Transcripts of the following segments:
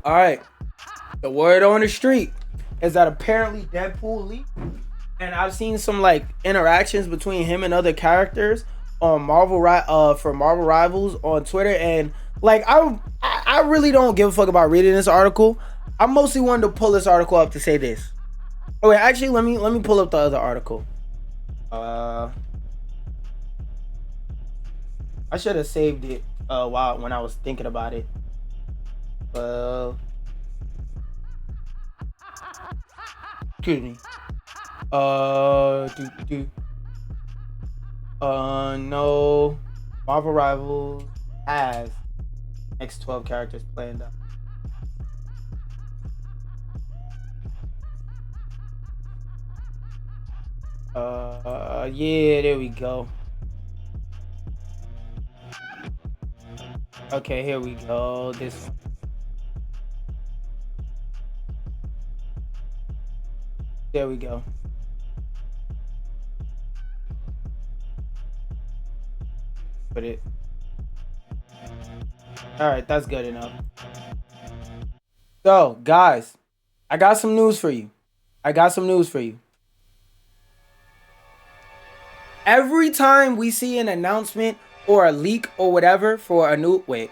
All right. The word on the street is that apparently Deadpool leaked, and I've seen some like interactions between him and other characters on for Marvel Rivals on Twitter, and like I really don't give a fuck about reading this article. I mostly wanted to pull this article up to say this. Oh wait, actually let me pull up the other article. I should have saved it when I was thinking about it. Excuse me. No. Marvel Rivals has next 12 characters planned out. Yeah, there we go. Okay, here we go. This one. There we go. Put it. Alright, that's good enough. So, guys, I got some news for you. Every time we see an announcement or a leak or whatever for a new... Wait.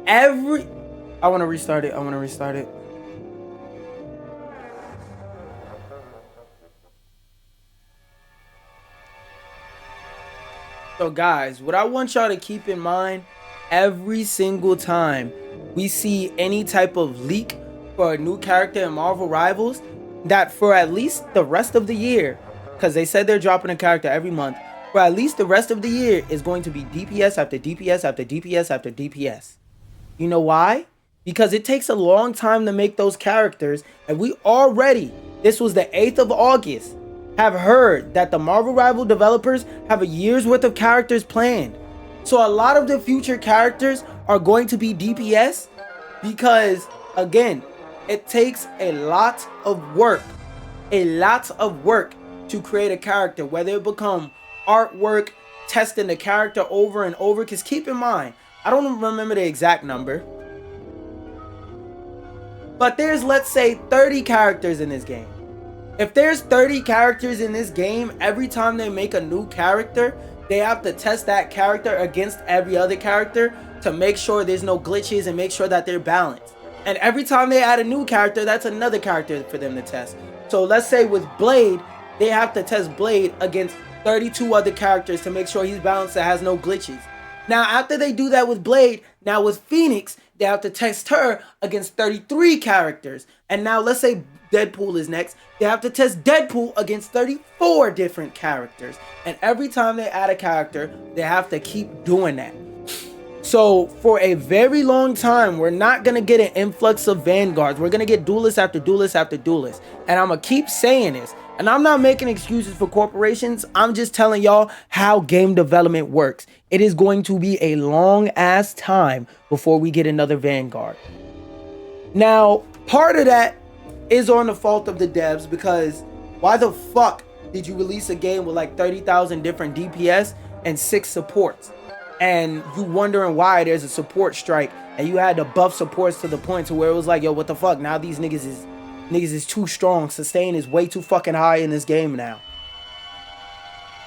I want to restart it. So guys, what I want y'all to keep in mind, every single time we see any type of leak for a new character in Marvel Rivals, that for at least the rest of the year, because they said they're dropping a character every month, for at least the rest of the year is going to be DPS after DPS after DPS after DPS. You know why? Because it takes a long time to make those characters, and we already, this was the 8th of August, have heard that the Marvel Rival developers have a year's worth of characters planned. So a lot of the future characters are going to be DPS because, again, it takes a lot of work to create a character, whether it become artwork, testing the character over and over. Because keep in mind, I don't remember the exact number, but there's, let's say, 30 characters in this game. If there's 30 characters in this game, every time they make a new character, they have to test that character against every other character to make sure there's no glitches and make sure that they're balanced. And every time they add a new character, that's another character for them to test. So let's say with Blade, they have to test Blade against 32 other characters to make sure he's balanced and has no glitches. Now, after they do that with Blade, now with Phoenix, they have to test her against 33 characters. And now let's say Deadpool is next. They have to test Deadpool against 34 different characters. And every time they add a character, they have to keep doing that. So for a very long time, we're not going to get an influx of Vanguards. We're going to get duelists after duelists after duelists. And I'm going to keep saying this. And I'm not making excuses for corporations. I'm just telling y'all how game development works. It is going to be a long ass time before we get another Vanguard. Now, part of that is on the fault of the devs, because why the fuck did you release a game with like 30,000 different DPS and 6 supports? And you wondering why there's a support strike, and you had to buff supports to the point to where it was like, yo, what the fuck? Now these niggas is too strong. Sustain is way too fucking high in this game now.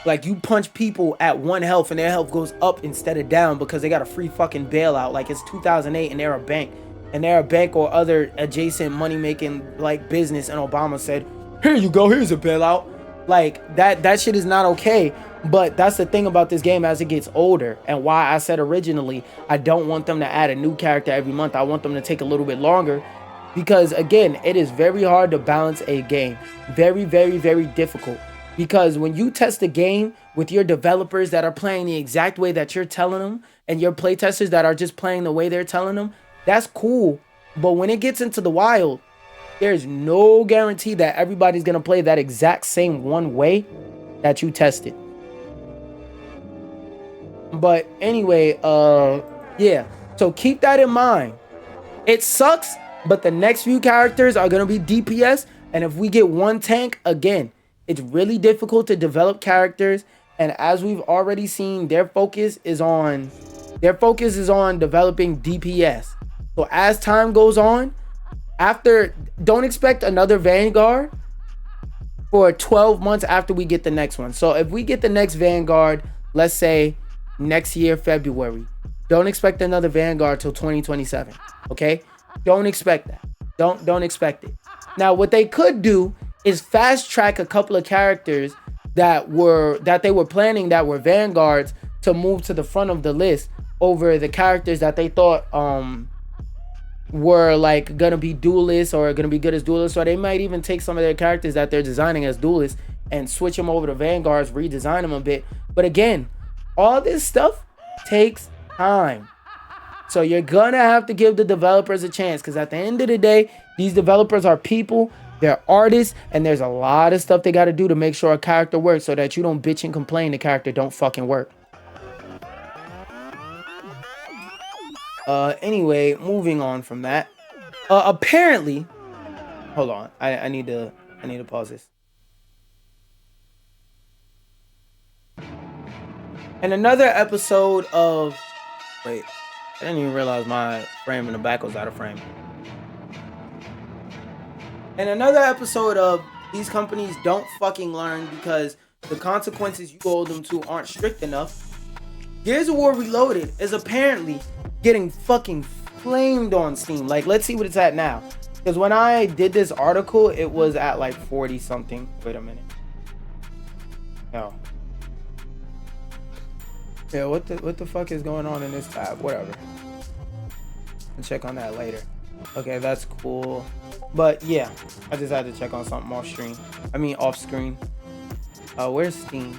Like, you punch people at 1 health and their health goes up instead of down because they got a free fucking bailout. Like, it's 2008 and they're a bank. And they're a bank or other adjacent money-making, like, business. And Obama said, here you go, here's a bailout. Like, that shit is not okay. But that's the thing about this game as it gets older, and why I said originally I don't want them to add a new character every month. I want them to take a little bit longer, because again, it is very hard to balance a game. Very, very, very difficult. Because when you test a game with your developers that are playing the exact way that you're telling them, and your playtesters that are just playing the way they're telling them, that's cool. But when it gets into the wild, there's no guarantee that everybody's going to play that exact same one way that you tested. But anyway, yeah. So keep that in mind. It sucks, but the next few characters are going to be DPS. And if we get one tank, again, it's really difficult to develop characters. And as we've already seen, their focus is on developing DPS. So as time goes on, don't expect another Vanguard for 12 months after we get the next one. So if we get the next Vanguard, let's say next year, February, don't expect another Vanguard till 2027. Okay? Don't expect that. Don't expect it. Now, what they could do is fast track a couple of characters that they were planning that were Vanguards to move to the front of the list over the characters that they thought were like gonna be duelists or gonna be good as duelists. Or they might even take some of their characters that they're designing as duelists and switch them over to Vanguards, redesign them a bit. But again, all this stuff takes time. So you're gonna have to give the developers a chance, because at the end of the day, these developers are people, they're artists, and there's a lot of stuff they got to do to make sure a character works, so that you don't bitch and complain the character don't fucking work. Anyway, moving on from that. Apparently, hold on, I need to pause this. And another episode of, wait, I didn't even realize my frame in the back was out of frame. And another episode of these companies don't fucking learn because the consequences you hold them to aren't strict enough. Gears of War Reloaded is apparently getting fucking flamed on Steam. Like, let's see what it's at now. Because when I did this article, it was at like 40 something. Wait a minute. No. Yeah, what the fuck is going on in this tab? Whatever. I'll check on that later. Okay, that's cool. But yeah, I just had to check on something off screen. Off screen. Where's Steam?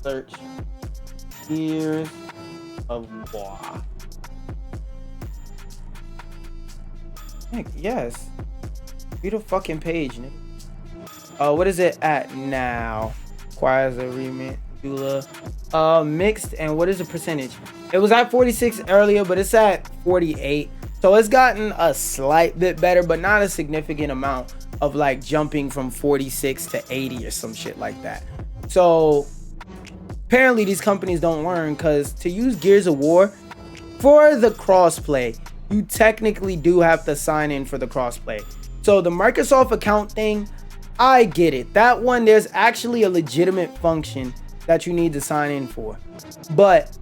Search Gears of War. Heck, yes. Read a fucking page, nigga. What is it at now? Requires a remit. Mixed, and what is the percentage? It was at 46 earlier, but it's at 48. So it's gotten a slight bit better, but not a significant amount of like jumping from 46 to 80 or some shit like that. So apparently these companies don't learn, because to use Gears of War for the crossplay, you technically do have to sign in for the crossplay. So the Microsoft account thing, I get it. That one, there's actually a legitimate function that you need to sign in for. But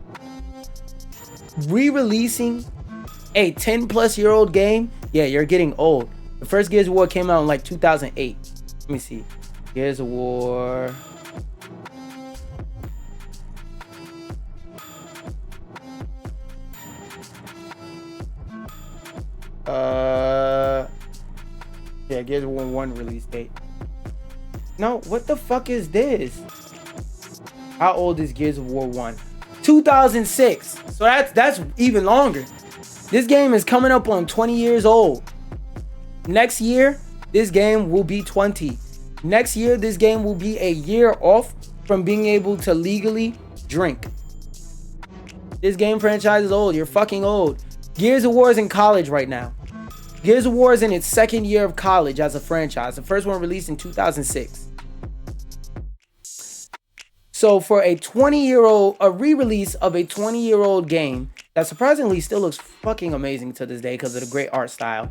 re-releasing a 10 plus year old game, yeah, you're getting old. The first Gears of War came out in like 2008. Let me see. Gears of War. Yeah, Gears of War 1 release date. No, what the fuck is this? How old is Gears of War 1? 2006. So that's even longer. This game is coming up on 20 years old. Next year, this game will be 20. Next year, this game will be a year off from being able to legally drink. This game franchise is old. You're fucking old. Gears of War is in college right now. Gears of War is in its second year of college as a franchise. The first one released in 2006. So for a re-release of a 20-year-old game that surprisingly still looks fucking amazing to this day because of the great art style,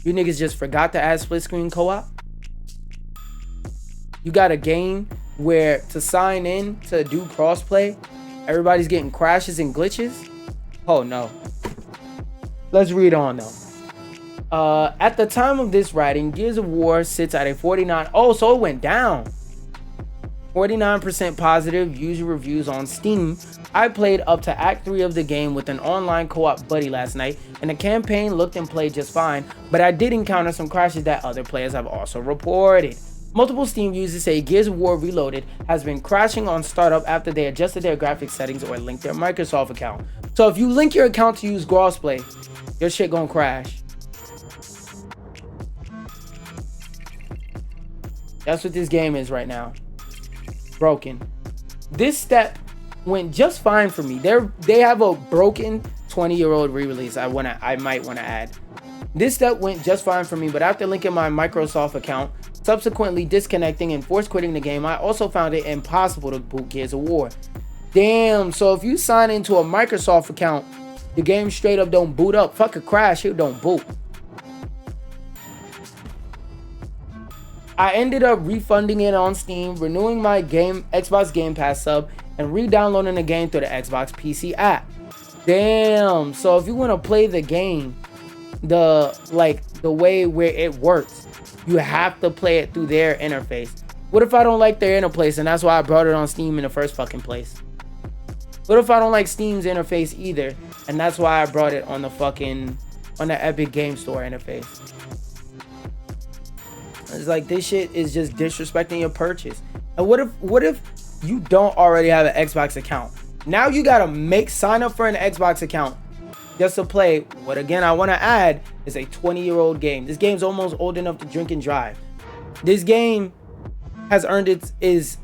you niggas just forgot to add split screen co-op? You got a game where to sign in to do crossplay, everybody's getting crashes and glitches? Oh no. Let's read on though. At the time of this writing, Gears of War sits at a 49. Oh, so it went down. 49% positive user reviews on Steam. I played up to Act 3 of the game with an online co-op buddy last night, and the campaign looked and played just fine, but I did encounter some crashes that other players have also reported. Multiple Steam users say Gears of War Reloaded has been crashing on startup after they adjusted their graphics settings or linked their Microsoft account. So if you link your account to use crossplay, your shit gonna crash. That's what this game is right now. Broken. This step went just fine for me. They have a broken 20-year-old re-release. I might want to add. This step went just fine for me, but after linking my Microsoft account, Subsequently disconnecting and force quitting the game, I also found it impossible to boot Gears of War. Damn, so if you sign into a Microsoft account, the game straight up don't boot up. Fuck a crash, it don't boot. I ended up refunding it on Steam, renewing my Xbox Game Pass sub, and re-downloading the game through the Xbox PC app. Damn, so if you want to play the game the way where it works, you have to play it through their interface. What if I don't like their interface, and that's why I brought it on Steam in the first fucking place? What if I don't like Steam's interface either, and that's why I brought it on the Epic Game Store interface? It's like, this shit is just disrespecting your purchase. And what if you don't already have an Xbox account? Now you gotta sign up for an Xbox account just to play what, again, I want to add is a 20-year-old game. This game's almost old enough to drink and drive. This game has earned this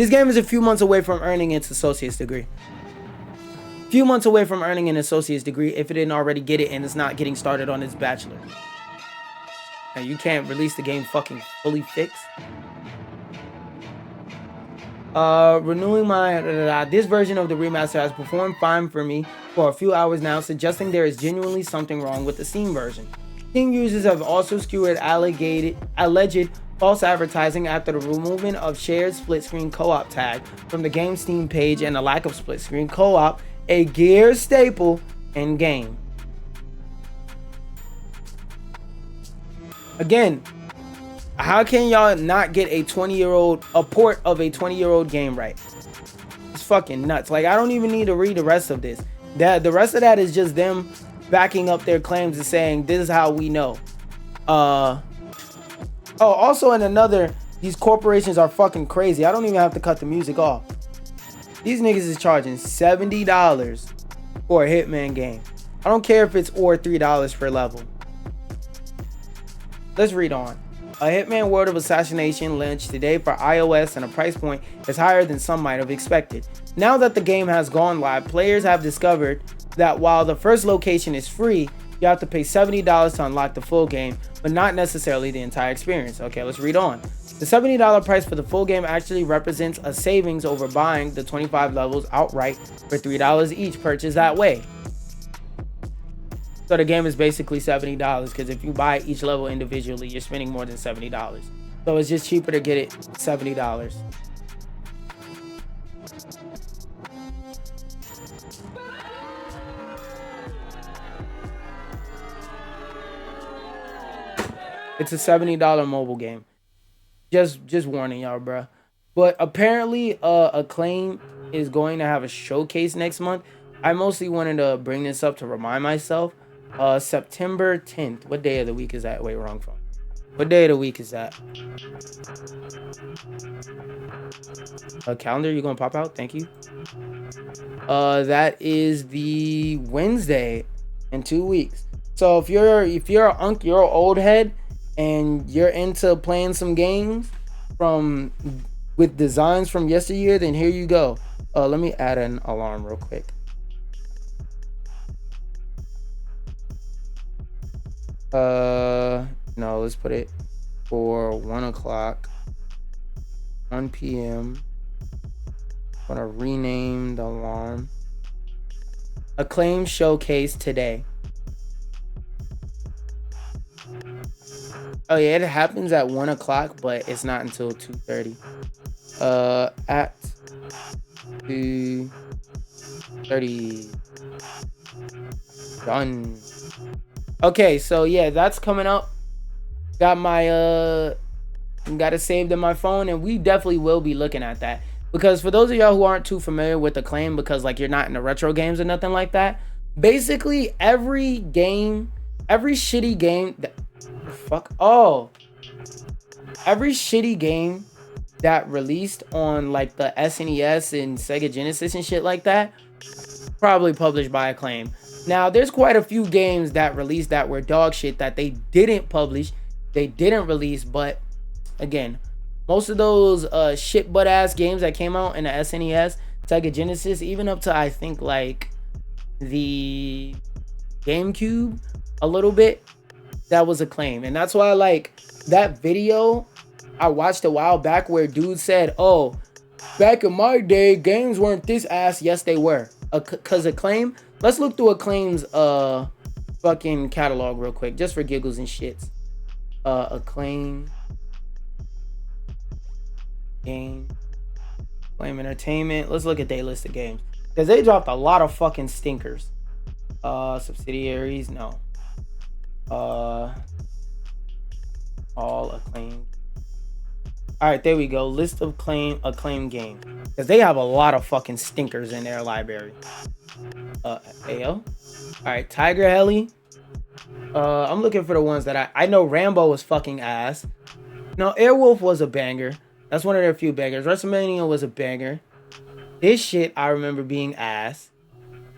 game is a few months away from earning its associate's degree. Few months away from earning an associate's degree if it didn't already get it, and it's not getting started on its bachelor. And you can't release the game fucking fully fixed. Renewing my this version of the remaster has performed fine for me for a few hours now, suggesting there is genuinely something wrong with the Steam version. Steam users have also skewered alleged false advertising after the removal of shared split-screen co-op tag from the game's Steam page and the lack of split-screen co-op, a Gears staple in game. Again, how can y'all not get a port of a 20-year-old game right? It's fucking nuts. Like, I don't even need to read the rest of this. The rest of that is just them backing up their claims and saying, this is how we know. Also these corporations are fucking crazy. I don't even have to cut the music off. These niggas is charging $70 for a Hitman game. I don't care if it's or $3 per level. Let's read on. A Hitman World of Assassination launched today for iOS, and a price point is higher than some might have expected. Now that the game has gone live, players have discovered that while the first location is free, you have to pay $70 to unlock the full game, but not necessarily the entire experience. Okay, let's read on. The $70 price for the full game actually represents a savings over buying the 25 levels outright for $3 each purchased that way. So the game is basically $70 because if you buy each level individually, you're spending more than $70. So it's just cheaper to get it $70. It's a $70 mobile game. Just warning y'all, bro. But apparently, Acclaim is going to have a showcase next month. I mostly wanted to bring this up to remind myself. September 10th. What day of the week is that? Wait, wrong phone. What day of the week is that? A calendar, you gonna pop out? Thank you. That is the Wednesday in 2 weeks. So if you're an old head and you're into playing some games with designs from yesteryear, then here you go. Let me add an alarm real quick. No, let's put it for 1 o'clock, 1 p.m. I'm gonna rename the alarm. Acclaim showcase today. Oh yeah, it happens at 1 o'clock, but it's not until 2:30. At 2:30. Done. Okay, so yeah, that's coming up. Got my got it saved in my phone, and we definitely will be looking at that. Because for those of y'all who aren't too familiar with Acclaim, because like you're not into retro games or nothing like that, basically every shitty game every shitty game that released on like the SNES and Sega Genesis and shit like that, probably published by Acclaim. Now, there's quite a few games that released that were dog shit that they didn't publish, they didn't release, but again, most of those shit butt ass games that came out in the SNES, Sega Genesis, even up to I think like the GameCube a little bit, that was Acclaim. And that's why, like, that video I watched a while back where dude said, oh, back in my day, games weren't this ass. Yes, they were. Because Acclaim, let's look through Acclaim's fucking catalog real quick, just for giggles and shits. Acclaim game, Acclaim Entertainment. Let's look at their list of games, because they dropped a lot of fucking stinkers. Subsidiaries, no. All Acclaim. All right, there we go. List of Acclaim game, because they have a lot of fucking stinkers in their library. AO. All right, Tiger Heli. I'm looking for the ones that I know. Rambo was fucking ass. No, Airwolf was a banger. That's one of their few bangers. WrestleMania was a banger. This shit I remember being ass.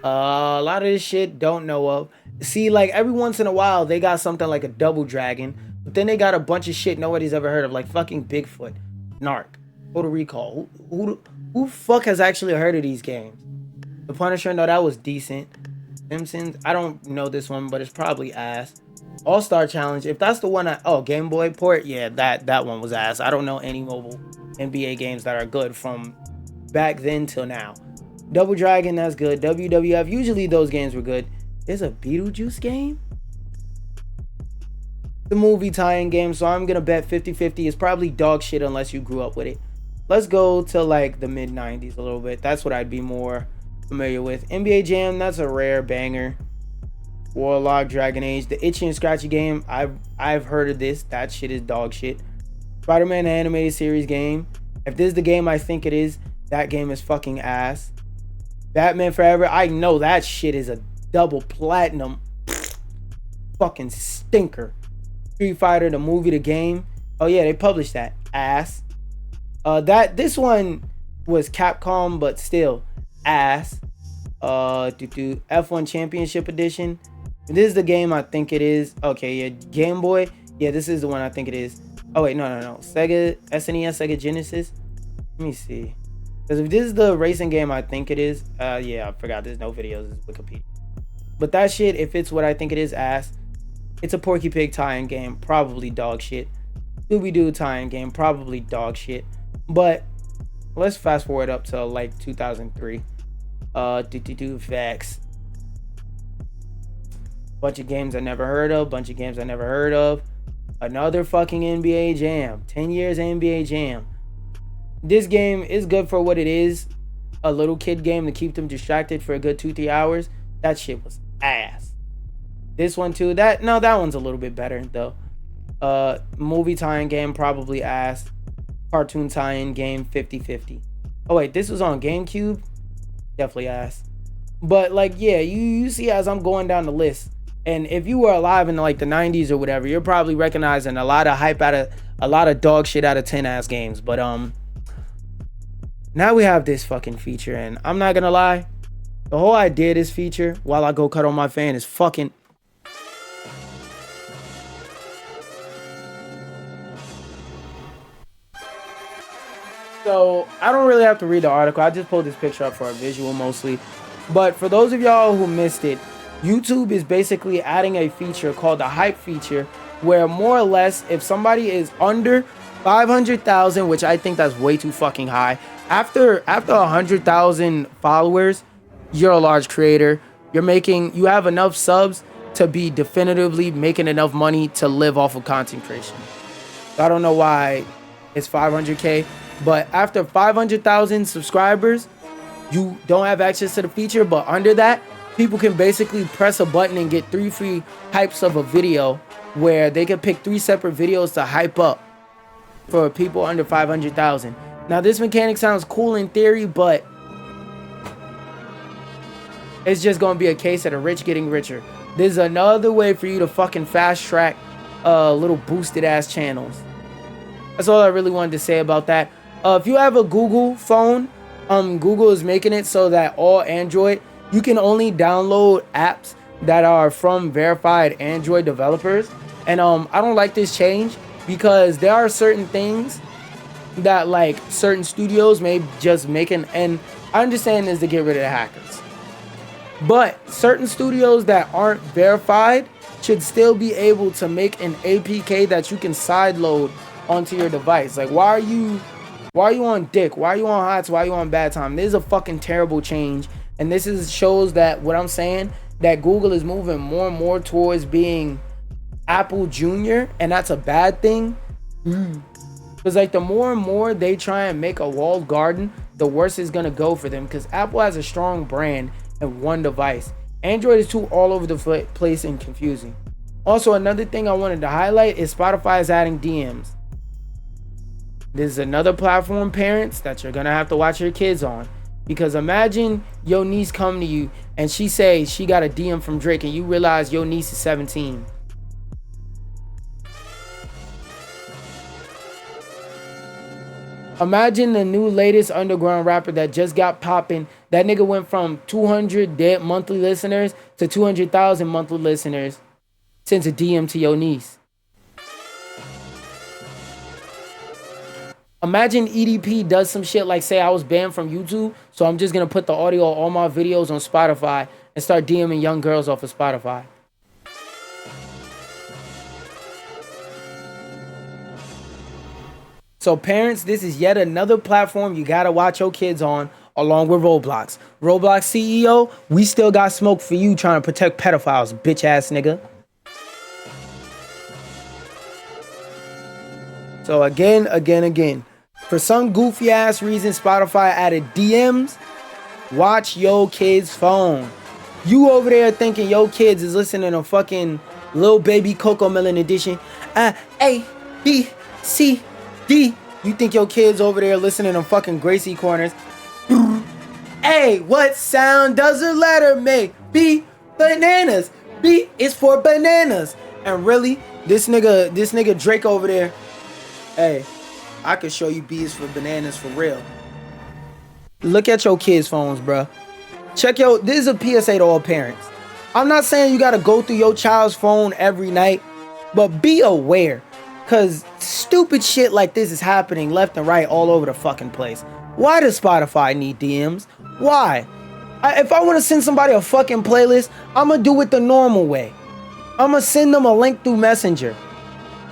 A lot of this shit don't know of. See, like every once in a while they got something like a Double Dragon, but then they got a bunch of shit nobody's ever heard of, like fucking Bigfoot, Narc, Total Recall. Who fuck has actually heard of these games? The Punisher, no, that was decent. Simpsons, I don't know this one, but it's probably ass. All-Star Challenge, if that's the one Game Boy port, yeah, that one was ass. I don't know any mobile NBA games that are good from back then till now. Double Dragon, that's good. WWF, usually those games were good. There's a Beetlejuice game? The movie tie-in game, so I'm gonna bet 50-50 is probably dog shit unless you grew up with it. Let's go to like the mid-90s a little bit. That's what I'd be more familiar with. NBA Jam, that's a rare banger. Warlock, Dragon Age, the Itchy and Scratchy game, I've heard of this. That shit is dog shit. Spider-Man animated series game. If this is the game I think it is, that game is fucking ass. Batman Forever, I know that shit is a double platinum fucking stinker. Street Fighter, the movie, the game. Oh yeah, they published that. Ass. This one was Capcom, but still ass. F1 Championship Edition. This is the game I think it is. Okay, yeah, Game Boy. Yeah, this is the one I think it is. Oh wait, no. Sega, SNES, Sega Genesis. Let me see. Because if this is the racing game I think it is, yeah, I forgot there's no videos. It's Wikipedia. But that shit, if it's what I think it is, ass. It's a Porky Pig tie-in game, probably dog shit. Scooby-Doo tie-in game, probably dog shit. But let's fast forward up to like 2003. Facts. Bunch of games I never heard of. Another fucking NBA Jam. 10 years NBA Jam. This game is good for what it is. A little kid game to keep them distracted for a good 2-3 hours. That shit was ass. This one too. That one's a little bit better though. Movie tie-in game, probably ass. Cartoon tie-in game, 50-50. Oh wait, this was on GameCube. Definitely ass. But like, yeah, you see as I'm going down the list, and if you were alive in like the 90s or whatever, you're probably recognizing a lot of hype out of a lot of dog shit out of 10 ass games. But now we have this fucking feature, and I'm not gonna lie, the whole idea of this feature, while I go cut on my fan, is fucking So I don't really have to read the article. I just pulled this picture up for a visual mostly. But for those of y'all who missed it, YouTube is basically adding a feature called the hype feature, where more or less if somebody is under 500,000, which I think that's way too fucking high, after 100,000 followers, you're a large creator. You have enough subs to be definitively making enough money to live off of content creation. I don't know why it's 500K. But after 500,000 subscribers, you don't have access to the feature. But under that, people can basically press a button and get 3 free hypes of a video, where they can pick 3 separate videos to hype up for people under 500,000. Now, this mechanic sounds cool in theory, but it's just going to be a case of the rich getting richer. There's another way for you to fucking fast track little boosted ass channels. That's all I really wanted to say about that. If you have a Google phone, Google is making it so that all Android, you can only download apps that are from verified Android developers. And I don't like this change, because there are certain things that like certain studios may just make and I understand this to get rid of the hackers. But certain studios that aren't verified should still be able to make an APK that you can sideload onto your device. Like, why are you on dick? Why are you on HOTS? Why are you on bad time? This is a fucking terrible change. And this shows that what I'm saying, that Google is moving more and more towards being Apple Junior, and that's a bad thing. Because like the more and more they try and make a walled garden, the worse it's gonna go for them. Because Apple has a strong brand and one device. Android is too all over the place and confusing. Also, another thing I wanted to highlight is Spotify is adding DMs. This is another platform, parents, that you're gonna have to watch your kids on. Because imagine your niece come to you and she say she got a DM from Drake and you realize your niece is 17. Imagine the new latest underground rapper that just got popping. That nigga went from 200 dead monthly listeners to 200,000 monthly listeners. Sends a DM to your niece. Imagine EDP does some shit like, say I was banned from YouTube, so I'm just gonna put the audio of all my videos on Spotify and start DMing young girls off of Spotify. So parents, this is yet another platform you gotta watch your kids on, along with Roblox. Roblox CEO, we still got smoke for you trying to protect pedophiles, bitch ass nigga. So again. For some goofy ass reason, Spotify added DMs. Watch your kid's phone. You over there thinking your kids is listening to fucking Lil Baby Coco Melon edition. A, B, C, D. You think your kids over there listening to fucking Gracie Corners. A, what sound does a letter make? B, bananas. B is for bananas. And really, this nigga Drake over there. Hey, I could show you B is for bananas for real. Look at your kids' phones, bro. This is a PSA to all parents. I'm not saying you gotta go through your child's phone every night, but be aware. Cause stupid shit like this is happening left and right all over the fucking place. Why does Spotify need DMs? Why? If I want to send somebody a fucking playlist, I'm gonna do it the normal way. I'm gonna send them a link through Messenger.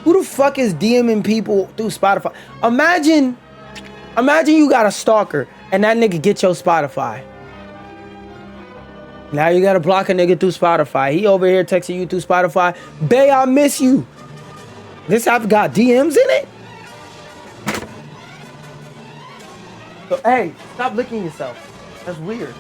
Who the fuck is DMing people through Spotify? Imagine you got a stalker and that nigga get your Spotify. Now you gotta block a nigga through Spotify. He over here texting you through Spotify. Bae, I miss you. This app got DMs in it? So, hey, stop licking yourself. That's weird.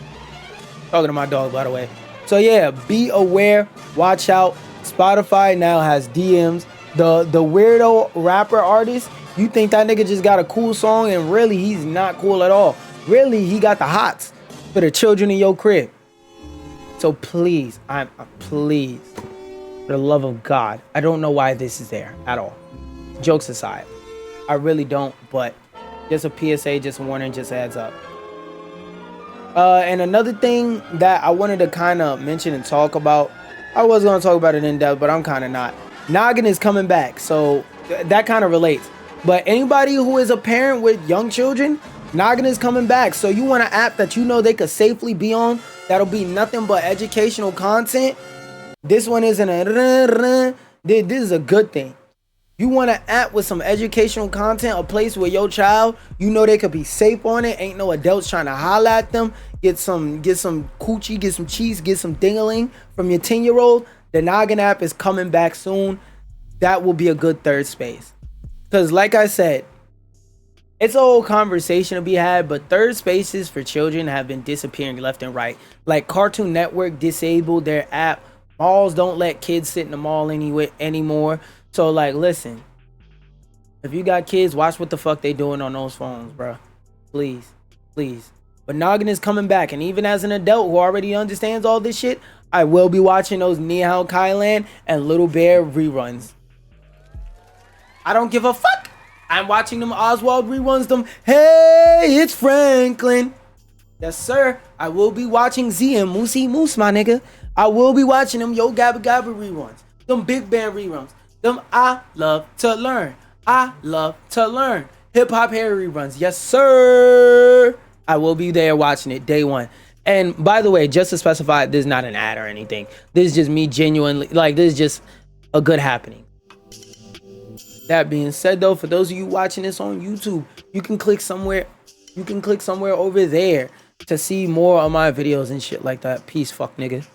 Talking to my dog, by the way. So yeah, be aware. Watch out. Spotify now has DMs. The weirdo rapper artist, you think that nigga just got a cool song and really he's not cool at all. Really, he got the hots for the children in your crib. So please, please, for the love of God, I don't know why this is there at all. Jokes aside, I really don't, but just a PSA, just a warning, just a heads up. And another thing that I wanted to kind of mention and talk about, I was going to talk about it in depth, but I'm kind of not. Noggin is coming back, so that kind of relates. But anybody who is a parent with young children, Noggin is coming back. So you want an app that you know they could safely be on, that'll be nothing but educational content. This one isn't this is a good thing. You want an app with some educational content, a place where your child, you know they could be safe on it. Ain't no adults trying to holler at them. Get some coochie, get some cheese, get some ding-a-ling from your 10-year-old. The Noggin app is coming back soon. That will be a good third space. Because like I said, it's a whole conversation to be had, but third spaces for children have been disappearing left and right. Like Cartoon Network disabled their app. Malls don't let kids sit in the mall anymore. So like, listen, if you got kids, watch what the fuck they doing on those phones, bro. Please. But Noggin is coming back. And even as an adult who already understands all this shit, I will be watching those Nihao Kailan and Little Bear reruns. I don't give a fuck. I'm watching them Oswald reruns, them. Hey, it's Franklin. Yes, sir. I will be watching Z and Moosey Moose, my nigga. I will be watching them Yo Gabba Gabba reruns. Them Big Band reruns. Them I Love to Learn. I Love to Learn. Hip Hop Hair reruns. Yes, sir. I will be there watching it day one. And by the way, just to specify, this is not an ad or anything. This is just me genuinely, like, this is just a good happening. That being said, though, for those of you watching this on YouTube, you can click somewhere over there to see more of my videos and shit like that. Peace, fuck nigga.